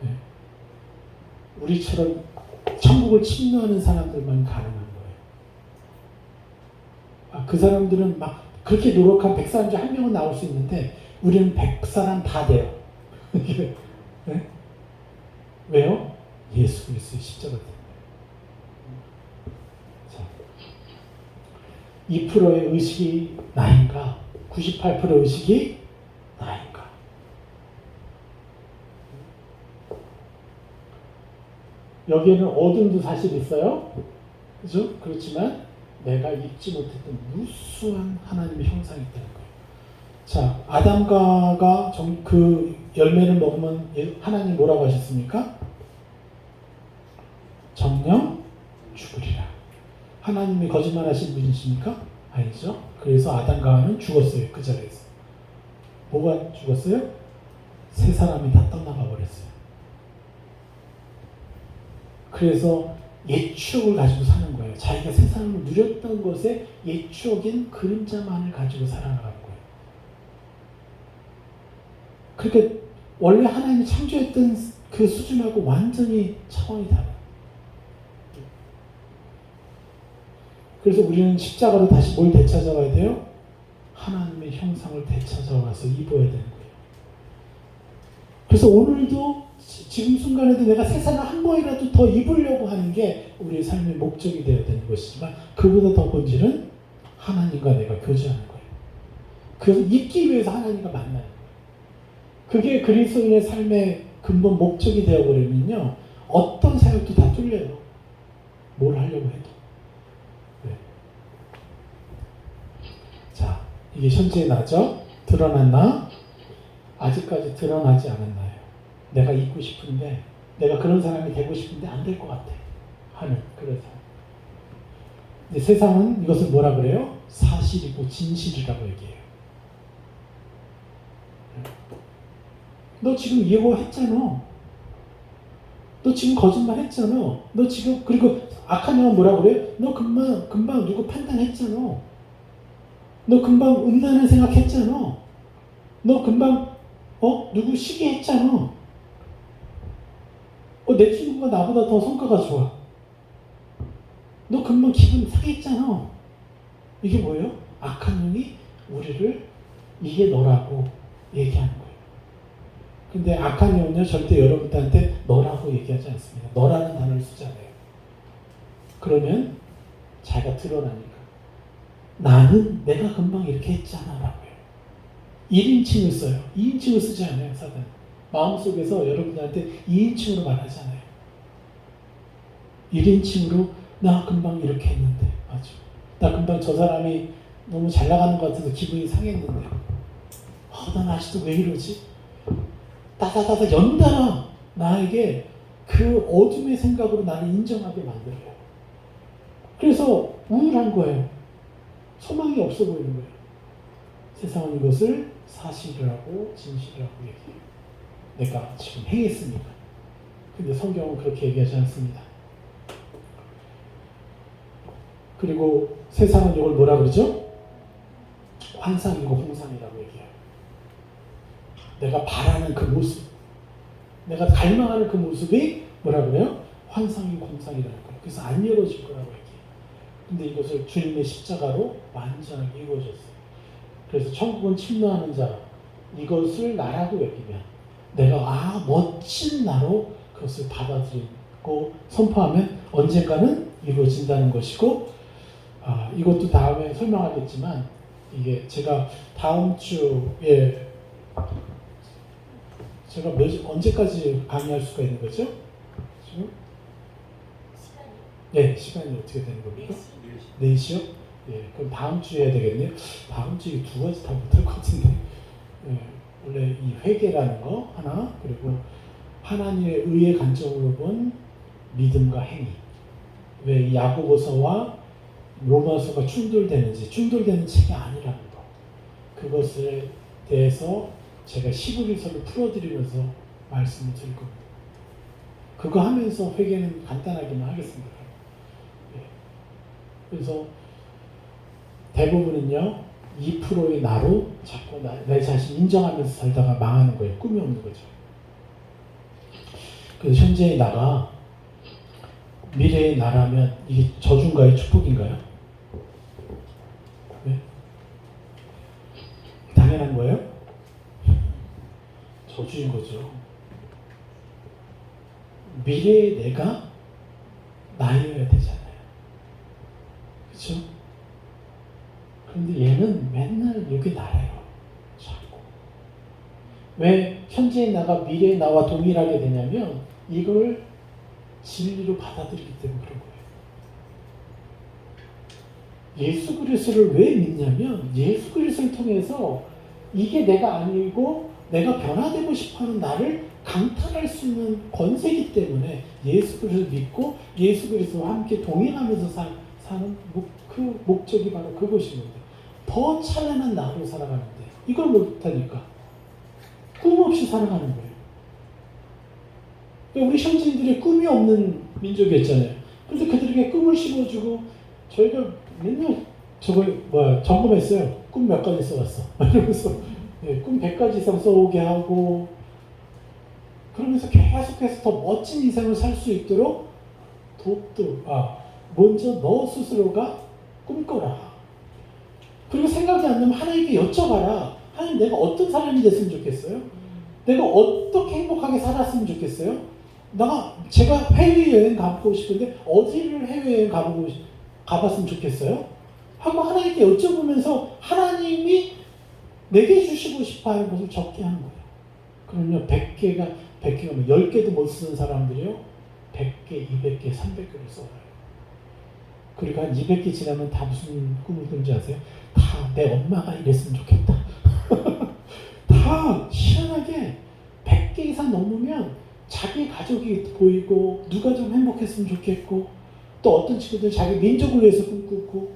네. 우리처럼 천국을 침노하는 사람들만 가능한 거예요. 그 사람들은 막 그렇게 노력한 100사람 중 한 명은 나올 수 있는데 우리는 100사람 다 돼요. 네? 왜요? 예수 그리스도의 십자가 때문에. 2%의 의식이 나인가? 98%의 의식이 나인가? 여기에는 어둠도 사실 있어요. 그죠? 그렇지만 내가 잊지 못했던 무수한 하나님의 형상이 있다는 거예요. 자, 아담과가 그 열매를 먹으면 하나님 뭐라고 하셨습니까? 정령 죽으리라. 하나님이 거짓말하신 분이십니까? 아니죠. 그래서 아담과 하와는 죽었어요. 그 자리에서. 뭐가 죽었어요? 세 사람이 다 떠나가 버렸어요. 그래서 옛 추억을 가지고 사는 거예요. 자기가 세상을 누렸던 것에 옛 추억인 그림자만을 가지고 살아가는 거예요. 그러니까 원래 하나님이 창조했던 그 수준하고 완전히 차원이 달라요. 그래서 우리는 십자가로 다시 뭘 되찾아와야 돼요? 하나님의 형상을 되찾아와서 입어야 되는 거예요. 그래서 오늘도 지금 순간에도 내가 세상을 한 번이라도 더 입으려고 하는 게 우리의 삶의 목적이 되어야 되는 것이지만 그보다 더 본질은 하나님과 내가 교제하는 거예요. 그래서 입기 위해서 하나님과 만나는 거예요. 그게 그리스도인의 삶의 근본 목적이 되어버리면요. 어떤 사역도 다 뚫려요. 뭘 하려고 해도. 네. 자, 이게 현재의 나죠? 드러났나? 아직까지 드러나지 않았나요? 내가 있고 싶은데, 내가 그런 사람이 되고 싶은데 안 될 것 같아. 하는, 그래서. 근데 세상은 이것을 뭐라 그래요? 사실이고 진실이라고 얘기해요. 너 지금 예고했잖아. 너 지금 거짓말 했잖아. 너 지금, 그리고 악한 영은 뭐라 그래? 너 금방 누구 판단했잖아. 너 금방 음란한 생각했잖아. 너 금방, 누구 시기했잖아. 내 친구가 나보다 더 성과가 좋아. 너 금방 기분 상했잖아. 이게 뭐예요? 악한 영이 우리를 이게 너라고 얘기하는 거예요. 근데 악한 영은요, 절대 여러분들한테 너라고 얘기하지 않습니다. 너라는 단어를 쓰지 않아요. 그러면 자기가 드러나니까. 나는 내가 금방 이렇게 했잖아 라고 해요. 1인칭을 써요. 2인칭을 쓰지 않아요, 사단. 마음속에서 여러분들한테 2인칭으로 말하지 않아요. 1인칭으로 나 금방 이렇게 했는데, 맞아. 나 금방 저 사람이 너무 잘 나가는 것 같아서 기분이 상했는데, 난 아직도 왜 이러지? 따다다다 연달아 나에게 그 어둠의 생각으로 나를 인정하게 만들어요. 그래서 우울한 거예요. 소망이 없어 보이는 거예요. 세상은 이것을 사실이라고 진실이라고 얘기해요. 내가 지금 행했습니다. 근데 성경은 그렇게 얘기하지 않습니다. 그리고 세상은 이걸 뭐라 그러죠? 환상이고 홍상이라고 얘기해요. 내가 바라는 그 모습, 내가 갈망하는 그 모습이 뭐라 그래요? 환상이고 홍상이라는 거예요. 그래서 안 이루어질 거라고 얘기해요. 근데 이것을 주님의 십자가로 완전하게 이루어졌어요. 그래서 천국은 침노하는 자, 이것을 나라고 여기면 내가 멋진 나로 그것을 받아들이고 선포하면 언젠가는 이루어진다는 것이고, 이것도 다음에 설명하겠지만 이게 제가 다음 주에 제가 언제까지 강의할 수가 있는 거죠? 지금? 시간이 네, 시간이 어떻게 되는 겁니까? 4시요? 예, 그럼 다음 주에 해야 되겠네요. 다음 주에 두 가지 다 못할 것 같은데. 예, 원래 이 회개라는 거 하나, 그리고 하나님의 의의 관점으로 본 믿음과 행위. 왜 야고보서와 로마서가 충돌되는 책이 아니라는 거. 그것에 대해서 제가 시브리서를 풀어드리면서 말씀을 드릴 겁니다. 그거 하면서 회개는 간단하게만 하겠습니다. 예. 그래서 대부분은요, 2%의 나로 자꾸 내 자신 인정하면서 살다가 망하는 거예요. 꿈이 없는 거죠. 그래서 현재의 나가 미래의 나라면 이게 저주인가요? 축복인가요? 네? 당연한 거예요? 저주인 거죠. 미래의 내가 나여야 되잖아요. 그렇죠? 그런데 얘는 맨날 여기 나래요. 자꾸. 왜 현재의 나가 미래의 나와 동일하게 되냐면 이걸 진리로 받아들이기 때문에 그런 거예요. 예수 그리스도를 왜 믿냐면 예수 그리스도를 통해서 이게 내가 아니고 내가 변화되고 싶어하는 나를 강탈할 수 있는 권세이기 때문에 예수 그리스도를 믿고 예수 그리스도와 함께 동행하면서 사는 그 목적이 바로 그것인 건데, 더 찬란한 나로 살아가는데 이걸 못하니까 꿈 없이 살아가는 거예요. 우리 현지인들이 꿈이 없는 민족이었잖아요. 그런데 그들에게 꿈을 심어주고, 저희가 맨날 점검했어요. 꿈 몇 가지 써왔어. 이러면서 꿈 100가지 이상 써오게 하고, 그러면서 계속해서 더 멋진 인생을 살 수 있도록 먼저 너 스스로가 꿈꿔라. 그리고 생각이 안 나면 하나님께 여쭤봐라. 하나님, 내가 어떤 사람이 됐으면 좋겠어요? 내가 어떻게 행복하게 살았으면 좋겠어요? 제가 해외여행 가보고 싶은데 어디를 해외여행 가봤으면 좋겠어요? 하고 하나님께 여쭤보면서 하나님이 내게 주시고 싶어 하는 것을 적게 하는 거예요. 그럼요, 100개가 10개도 못 쓰는 사람들이요, 100개, 200개, 300개를 써요. 그리고 한 200개 지나면 다 무슨 꿈을 꾸는지 아세요? 다 내 엄마가 이랬으면 좋겠다. 다 희한하게 100개 이상 넘으면 자기 가족이 보이고 누가 좀 행복했으면 좋겠고 또 어떤 친구들은 자기 민족을 위해서 꿈꾸고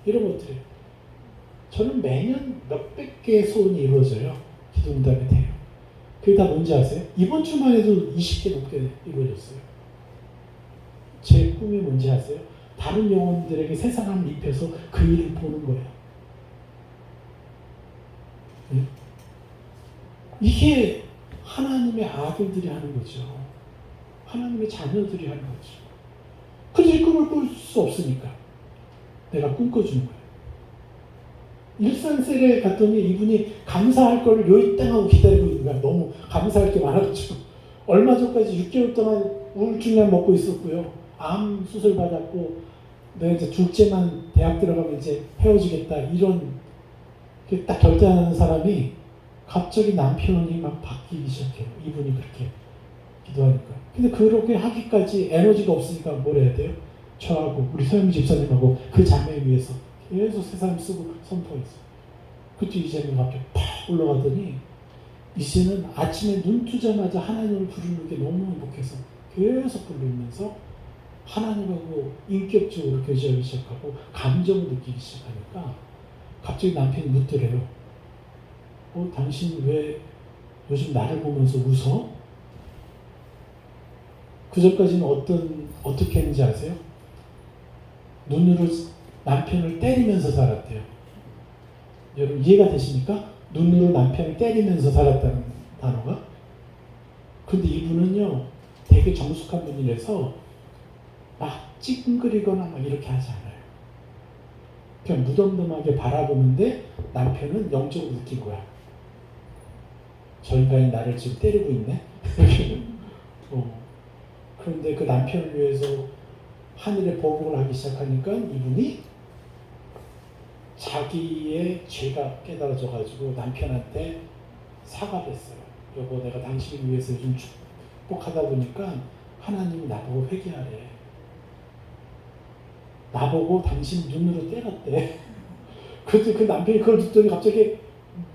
이런 것들이에요. 저는 매년 몇백 개의 소원이 이루어져요. 기도응답이 돼요. 그게 다 뭔지 아세요? 이번 주만 해도 20개 넘게 이루어졌어요. 제 꿈이 뭔지 아세요? 다른 영혼들에게 새 사람을 입혀서 그 일을 보는 거예요. 네? 이게 하나님의 아들들이 하는 거죠. 하나님의 자녀들이 하는 거죠. 근데 이 꿈을 꿀 수 없으니까 내가 꿈꿔주는 거예요. 일산셀에 갔더니 이분이 감사할 거를 요이땅하고 기다리고 있는 거야. 너무 감사할 게 많아가지고. 얼마 전까지 6개월 동안 우울증약 먹고 있었고요. 암 수술 받았고, 내가 이제 둘째만 대학 들어가면 이제 헤어지겠다. 이런, 딱 결단하는 사람이 갑자기 남편이 막 바뀌기 시작해요. 이분이 그렇게 기도하니까. 근데 그렇게 하기까지 에너지가 없으니까 뭘 해야 돼요? 저하고 우리 서영미 집사님하고 그 자매 위해서 계속 세 사람 쓰고 선포했어요. 그때 이제는 갑자기 팍 올라가더니 이제는 아침에 눈 뜨자마자 하나님을 부르는 게 너무 행복해서 계속 부르면서 하나님하고 인격적으로 교제하기 시작하고 감정을 느끼기 시작하니까 갑자기 남편이 묻더래요. 당신 왜 요즘 나를 보면서 웃어? 그전까지는 어떻게 했는지 아세요? 눈으로 남편을 때리면서 살았대요. 여러분 이해가 되십니까? 눈으로 남편을 때리면서 살았다는 단어가. 근데 이분은요 되게 정숙한 분이라서 막 찡그리거나 막 이렇게 하지 않아요. 그냥 무덤덤하게 바라보는데 남편은 영적으로 느낀 거야. 저 인간이 나를 지금 때리고 있네. 그런데 그 남편을 위해서 하늘의 보복을 하기 시작하니까 이분이 자기의 죄가 깨달아져가지고 남편한테 사과를 했어요. 여보, 내가 당신을 위해서 요즘 축복하다 보니까 하나님이 나보고 회개하래. 나보고 당신 눈으로 때렸대. 그때 그 남편이 그걸 듣더니 갑자기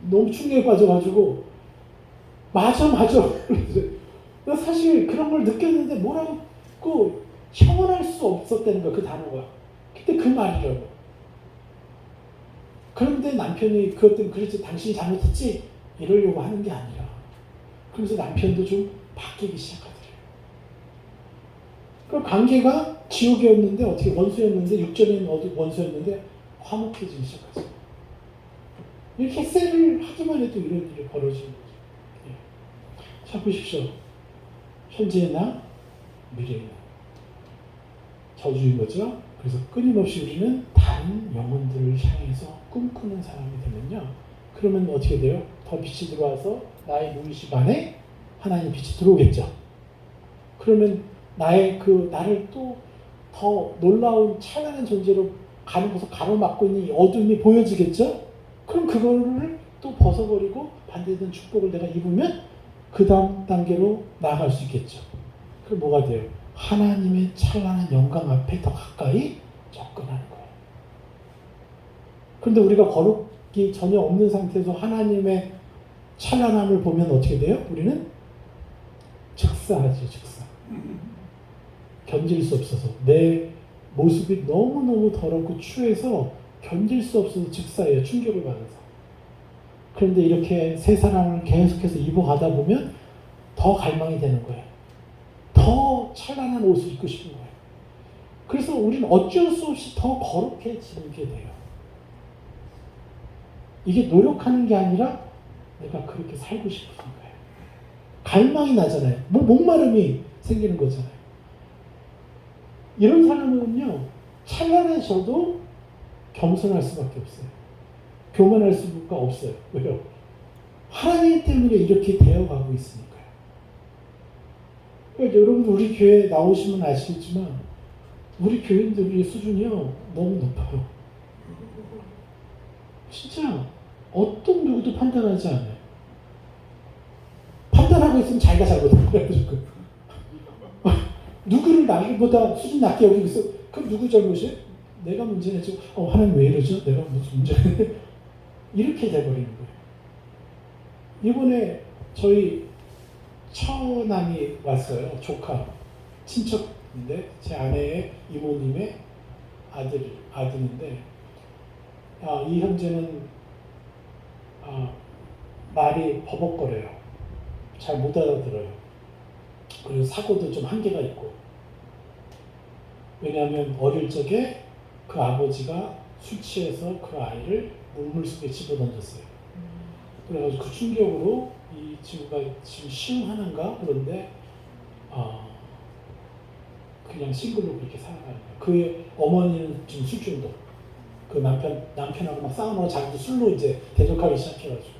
너무 충격에 빠져가지고 맞아. 나 사실 그런 걸 느꼈는데 뭐라고 형언할 수 없었다는 거야, 그 단어가. 그때 그 말이라고. 그런데 남편이 그것 때문에 그래서 당신이 잘못했지? 이러려고 하는 게 아니라. 그래서 남편도 좀 바뀌기 시작하더래요. 그 관계가 지옥이었는데 어떻게 원수였는데 육전에는 원수였는데 화목해지기 시작하죠. 이렇게 셀을 하기만 해도 이런 일이 벌어지는 거죠. 예. 자, 보십시오. 현재나 미래나 저주인 거죠. 그래서 끊임없이 우리는 다른 영혼들을 향해서 꿈꾸는 사람이 되면요. 그러면 어떻게 돼요? 더 빛이 들어와서 나의 무의식 안에 하나님의 빛이 들어오겠죠. 그러면 나를 또 더 놀라운 찬란한 존재로 가는 곳을 가로막고 있는 이 어둠이 보여지겠죠? 그럼 그거를 또 벗어버리고 반대된 축복을 내가 입으면 그 다음 단계로 나아갈 수 있겠죠. 그럼 뭐가 돼요? 하나님의 찬란한 영광 앞에 더 가까이 접근하는 거예요. 그런데 우리가 거룩이 전혀 없는 상태에서 하나님의 찬란함을 보면 어떻게 돼요? 우리는 즉사하죠, 즉사. 견딜 수 없어서 내 모습이 너무너무 더럽고 추해서 견딜 수 없어서 즉사해요. 충격을 받아서. 그런데 이렇게 새 사람을 계속해서 입어가다 보면 더 갈망이 되는 거예요. 더 찬란한 옷을 입고 싶은 거예요. 그래서 우리는 어쩔 수 없이 더 거룩해지게 돼요. 이게 노력하는 게 아니라 내가 그렇게 살고 싶은 거예요. 갈망이 나잖아요. 목마름이 생기는 거잖아요. 이런 사람은요, 찬란해져도 겸손할 수밖에 없어요. 교만할 수가 없어요. 왜요? 하나님 때문에 이렇게 되어가고 있으니까요. 그러니까 여러분 우리 교회 나오시면 아시겠지만 우리 교인들의 수준이요 너무 높아요. 진짜 어떤 누구도 판단하지 않아요. 판단하고 있으면 자기가 잘못한 거예요. 누구를 나보다 수준 낮게 여기고 있어. 그럼 누구 잘못이에요? 내가 문제겠죠. 하나님 왜 이러죠? 내가 무슨 문제인데? 이렇게 돼버리는 거예요. 이번에 저희 처남이 왔어요. 조카, 친척인데 제 아내의 이모님의 아들인데 이 형제는 말이 버벅거려요. 잘 못 알아들어요. 그리고 사고도 좀 한계가 있고. 왜냐하면 어릴 적에 그 아버지가 술 취해서 그 아이를 물속에 집어던졌어요. 그래가지고 그 충격으로 이 친구가 지금 시흥하는가 그런데 그냥 싱글로 그렇게 살아가는 거예요. 그의 어머니는 지금 술 중독. 그 남편하고 막 싸우느라 자기도 술로 이제 대적하기 시작해가지고.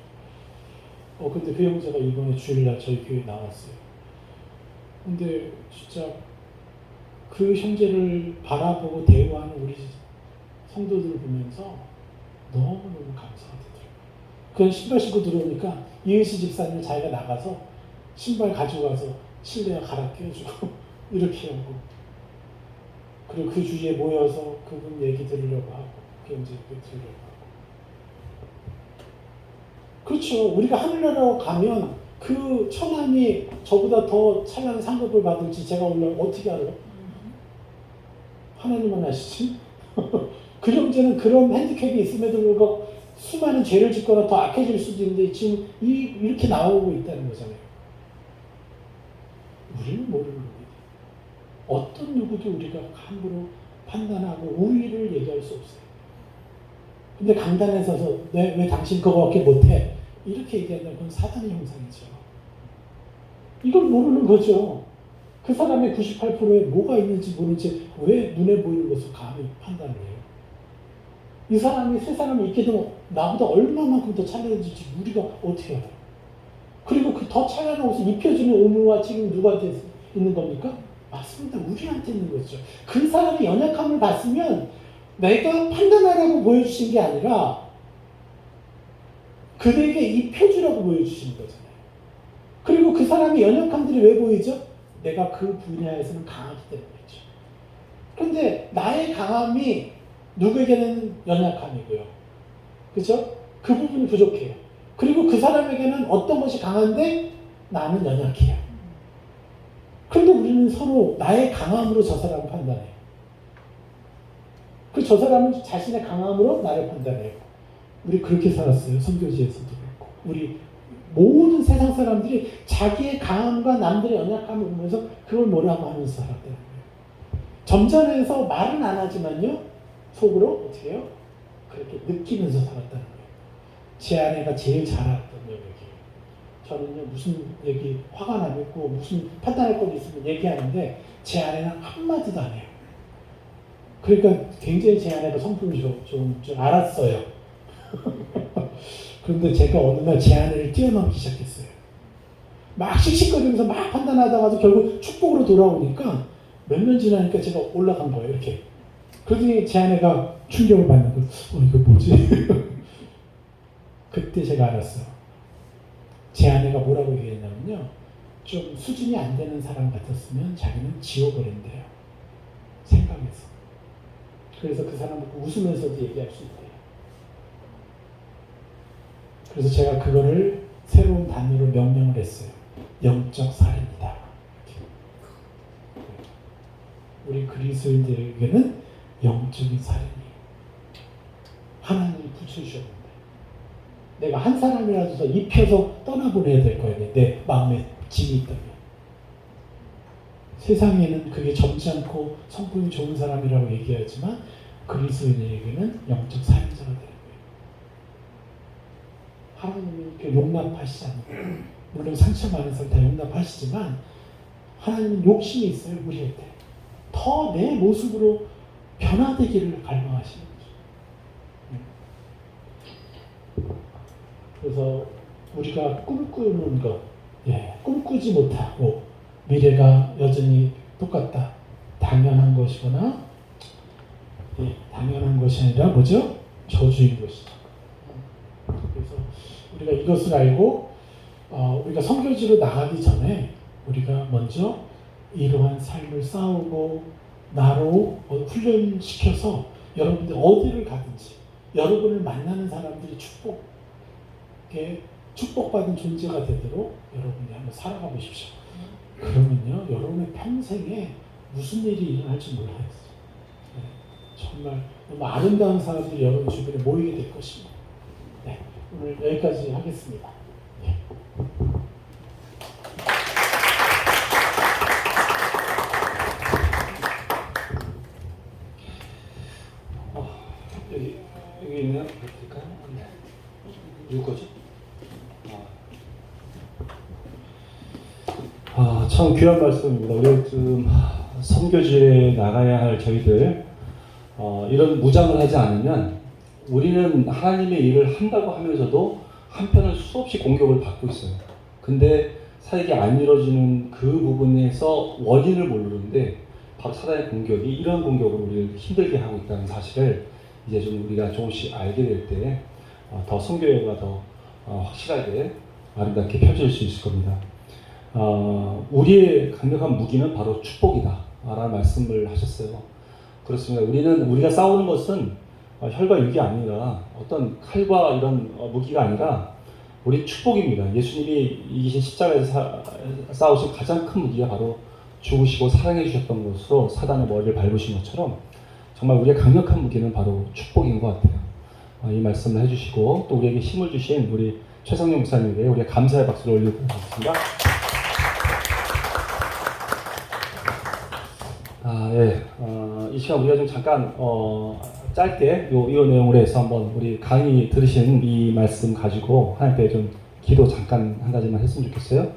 근데 그 형제가 이번에 주일날 저희 교회에 나왔어요. 근데 진짜 그 형제를 바라보고 대우하는 우리 성도들을 보면서 너무너무 감사가 되더라고요. 그냥 신발 신고 들어오니까 이은시 집사님이 자기가 나가서 신발 가지고 가서 실내에 갈아 끼워주고 이렇게 하고 그리고 그 주위에 모여서 그분 얘기 들으려고 하고 그 형제 얘기 들으려고 하고 그렇죠. 우리가 하늘나라로 가면 그 처남이 저보다 더 찬란한 상급을 받을지 제가 어떻게 알아요? 하나님만 아시지? 그 형제는 그런 핸디캡이 있음에도 불구하고 수많은 죄를 짓거나 더 악해질 수도 있는데 지금 이렇게 나오고 있다는 거잖아요. 우리는 모르는 거예요. 어떤 누구도 우리가 함부로 판단하고 우위를 얘기할 수 없어요. 근데 강단에 서서 왜 당신 그거밖에 못해? 이렇게 얘기한다면 그건 사단의 형상이죠. 이걸 모르는 거죠. 그 사람의 98%에 뭐가 있는지 모르는지 왜 눈에 보이는 것을 감히 판단을 해요. 이 사람이 세 사람이 있게 되면 나보다 얼마만큼 더 찬란해질지 우리가 어떻게 알아요? 그리고 그 더 찬란한 것을 입혀주는 의무와 책임이 누구한테 있는 겁니까? 맞습니다. 우리한테 있는 거죠. 그 사람의 연약함을 봤으면 내가 판단하라고 보여주신 게 아니라 그들에게 입혀주라고 보여주시는 거잖아요. 그리고 그 사람의 연약함들이 왜 보이죠? 내가 그 분야에서는 강하기 때문이죠. 그런데 나의 강함이 누구에게는 연약함이고요. 그렇죠? 그 부분이 부족해요. 그리고 그 사람에게는 어떤 것이 강한데 나는 연약해요. 그런데 우리는 서로 나의 강함으로 저 사람을 판단해요. 그 저 사람은 자신의 강함으로 나를 판단해요. 우리 그렇게 살았어요. 선교지에서도 그렇고. 우리 모든 세상 사람들이 자기의 강함과 남들의 연약함을 보면서 그걸 뭐라고 하면서 살았다는 거예요. 점잖해서 말은 안 하지만요. 속으로 어떻게 해요? 그렇게 느끼면서 살았다는 거예요. 제 아내가 제일 잘 알았던 영역이에요. 저는요 무슨 얘기 화가 나고 있고 무슨 판단할 거 있으면 얘기하는데 제 아내는 한마디도 안 해요. 그러니까 굉장히 제 아내가 성품이 좀 알았어요. 그런데 제가 어느 날 제 아내를 뛰어넘기 시작했어요. 막 씩씩거리면서 막 판단하다가도 결국 축복으로 돌아오니까 몇 년 지나니까 제가 올라간 거예요. 이렇게. 그러더니 제 아내가 충격을 받는 거예요. 이거 뭐지? 그때 제가 알았어요. 제 아내가 뭐라고 얘기했냐면요. 좀 수준이 안 되는 사람 같았으면 자기는 지워버린대요. 생각해서. 그래서 그 사람은 웃으면서도 얘기할 수 있대요. 그래서 제가 그거를 새로운 단어로 명명을 했어요. 영적 살인이다. 우리 그리스도인들에게는 영적인 살인이 하나님이 붙여주셨는데 내가 한 사람이라도 더 입혀서 떠나보내야 될 거예요. 내 마음에 짐이 있다면. 세상에는 그게 젊지 않고 성품이 좋은 사람이라고 얘기하지만 그리스도인에게는 영적 살인자가 되는 거예요. 하나님이 이렇게 용납하시지 않아요. 물론 상처 많은 사람 다 용납하시지만 하나님은 욕심이 있어요. 우리한테. 더 내 모습으로 변화되기를 갈망하시는 거죠. 그래서 우리가 꿈꾸는 것, 꿈꾸지 못하고 미래가 여전히 똑같다. 당연한 것이거나, 당연한 것이 아니라 뭐죠? 저주인 것이다. 그래서 우리가 이것을 알고 우리가 선교지로 나가기 전에 우리가 먼저 이러한 삶을 싸우고 나로 훈련시켜서 여러분들 어디를 가든지 여러분을 만나는 사람들이 축복받은 존재가 되도록 여러분이 한번 살아가 보십시오. 그러면요, 여러분의 평생에 무슨 일이 일어날지 몰라요. 정말 너무 아름다운 사람들이 여러분 주변에 모이게 될 것입니다. 오늘 여기까지 하겠습니다. 여기 있네요. 될까요? 누구 거지? 참 귀한 말씀입니다. 우리 좀 선교지에 나가야 할 저희들 이런 무장을 하지 않으면 우리는 하나님의 일을 한다고 하면서도 한편은 수없이 공격을 받고 있어요. 근데 사역이 안 이루어지는 그 부분에서 원인을 모르는데 바로 사단의 공격이 이런 공격으로 우리를 힘들게 하고 있다는 사실을 이제 좀 우리가 조금씩 알게 될 때 더 선교회가 더 확실하게 아름답게 펼쳐질 수 있을 겁니다. 우리의 강력한 무기는 바로 축복이다 라는 말씀을 하셨어요. 그렇습니다. 우리가 싸우는 것은 혈과 육이 아니라 어떤 칼과 이런 무기가 아니라 우리 축복입니다. 예수님이 이기신 십자가에서 싸우신 가장 큰 무기가 바로 죽으시고 사랑해 주셨던 것으로 사단의 머리를 밟으신 것처럼 정말 우리의 강력한 무기는 바로 축복인 것 같아요. 이 말씀을 해주시고 또 우리에게 힘을 주신 우리 최성용 목사님에게 우리가 감사의 박수를 올려드리겠습니다. 이 시간 우리가 좀 잠깐 짧게 이 내용으로 해서 한번 우리 강의 들으신 이 말씀 가지고 하나님께 좀 기도 잠깐 한 가지만 했으면 좋겠어요.